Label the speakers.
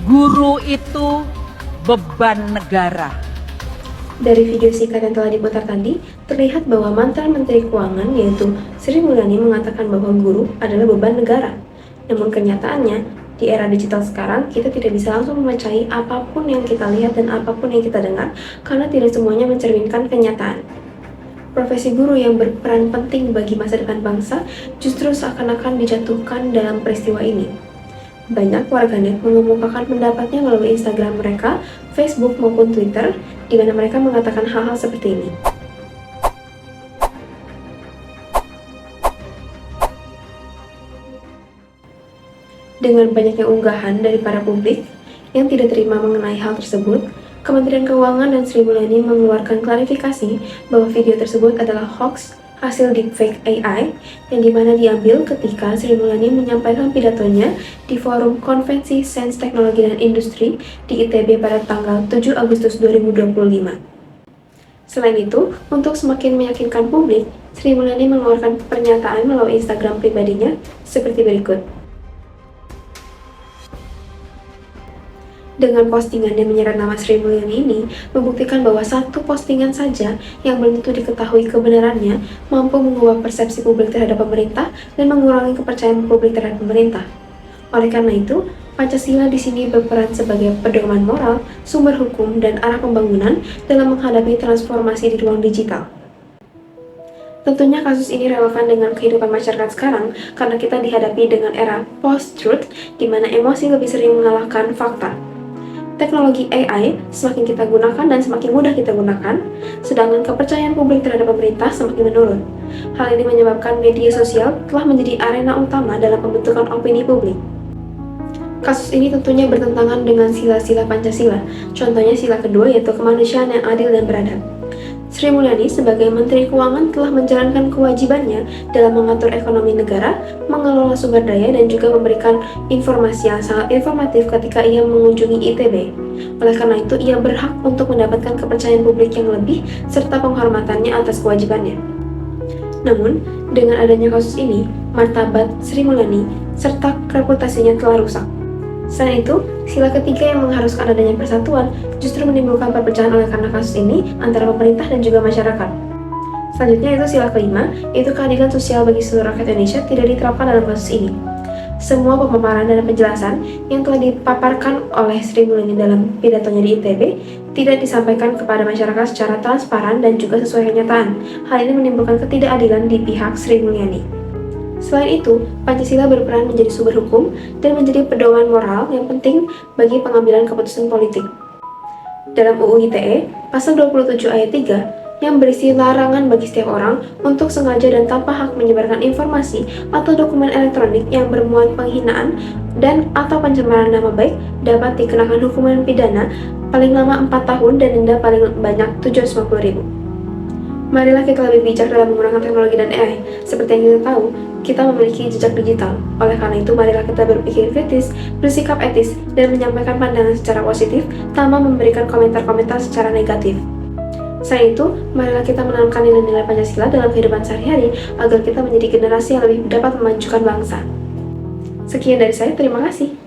Speaker 1: Guru itu beban negara.
Speaker 2: Dari video singkat yang telah diputar tadi, terlihat bahwa mantan Menteri Keuangan yaitu Sri Mulyani mengatakan bahwa guru adalah beban negara. Namun kenyataannya, di era digital sekarang, kita tidak bisa langsung mempercayai apapun yang kita lihat dan apapun yang kita dengar, karena tidak semuanya mencerminkan kenyataan. Profesi guru yang berperan penting bagi masa depan bangsa justru seakan-akan dijatuhkan dalam peristiwa ini. Banyak warganet mengemukakan pendapatnya melalui Instagram mereka, Facebook maupun Twitter, di mana mereka mengatakan hal-hal seperti ini. Dengan banyaknya unggahan dari para publik yang tidak terima mengenai hal tersebut, Kementerian Keuangan dan Sri Mulyani mengeluarkan klarifikasi bahwa video tersebut adalah hoax hasil deepfake AI yang dimana diambil ketika Sri Mulyani menyampaikan pidatonya di forum konvensi Sains Teknologi dan Industri di ITB pada tanggal 7 Agustus 2025. Selain itu, untuk semakin meyakinkan publik, Sri Mulyani mengeluarkan pernyataan melalui Instagram pribadinya seperti berikut. Dengan postingan yang menyeret nama Sri Mulyani ini, membuktikan bahwa satu postingan saja yang belum tentu diketahui kebenarannya mampu mengubah persepsi publik terhadap pemerintah dan mengurangi kepercayaan publik terhadap pemerintah. Oleh karena itu, Pancasila di sini berperan sebagai pedoman moral, sumber hukum, dan arah pembangunan dalam menghadapi transformasi di ruang digital. Tentunya kasus ini relevan dengan kehidupan masyarakat sekarang karena kita dihadapi dengan era post-truth di mana emosi lebih sering mengalahkan fakta. Teknologi AI semakin kita gunakan dan semakin mudah kita gunakan, sedangkan kepercayaan publik terhadap pemerintah semakin menurun. Hal ini menyebabkan media sosial telah menjadi arena utama dalam pembentukan opini publik. Kasus ini tentunya bertentangan dengan sila-sila Pancasila, contohnya sila kedua yaitu kemanusiaan yang adil dan beradab. Sri Mulyani sebagai Menteri Keuangan telah menjalankan kewajibannya dalam mengatur ekonomi negara, mengelola sumber daya, dan juga memberikan informasi yang sangat informatif ketika ia mengunjungi ITB. Oleh karena itu, ia berhak untuk mendapatkan kepercayaan publik yang lebih serta penghormatannya atas kewajibannya. Namun, dengan adanya kasus ini, martabat Sri Mulyani serta reputasinya telah rusak. Selain itu, sila ketiga yang mengharuskan adanya persatuan justru menimbulkan perpecahan oleh karena kasus ini antara pemerintah dan juga masyarakat. Selanjutnya itu sila kelima, yaitu keadilan sosial bagi seluruh rakyat Indonesia tidak diterapkan dalam kasus ini. Semua pemaparan dan penjelasan yang telah dipaparkan oleh Sri Mulyani dalam pidatonya di ITB tidak disampaikan kepada masyarakat secara transparan dan juga sesuai kenyataan. Hal ini menimbulkan ketidakadilan di pihak Sri Mulyani. Selain itu, Pancasila berperan menjadi sumber hukum dan menjadi pedoman moral yang penting bagi pengambilan keputusan politik. Dalam UU ITE, pasal 27 ayat 3 yang berisi larangan bagi setiap orang untuk sengaja dan tanpa hak menyebarkan informasi atau dokumen elektronik yang bermuat penghinaan dan atau pencemaran nama baik dapat dikenakan hukuman pidana paling lama 4 tahun dan denda paling banyak 750.000. Marilah kita lebih bijak dalam menggunakan teknologi dan AI. Seperti yang kita tahu, kita memiliki jejak digital. Oleh karena itu, marilah kita berpikir kritis, bersikap etis, dan menyampaikan pandangan secara positif tanpa memberikan komentar-komentar secara negatif. Selain itu, marilah kita menanamkan nilai-nilai Pancasila dalam kehidupan sehari-hari agar kita menjadi generasi yang lebih dapat memajukan bangsa. Sekian dari saya, terima kasih.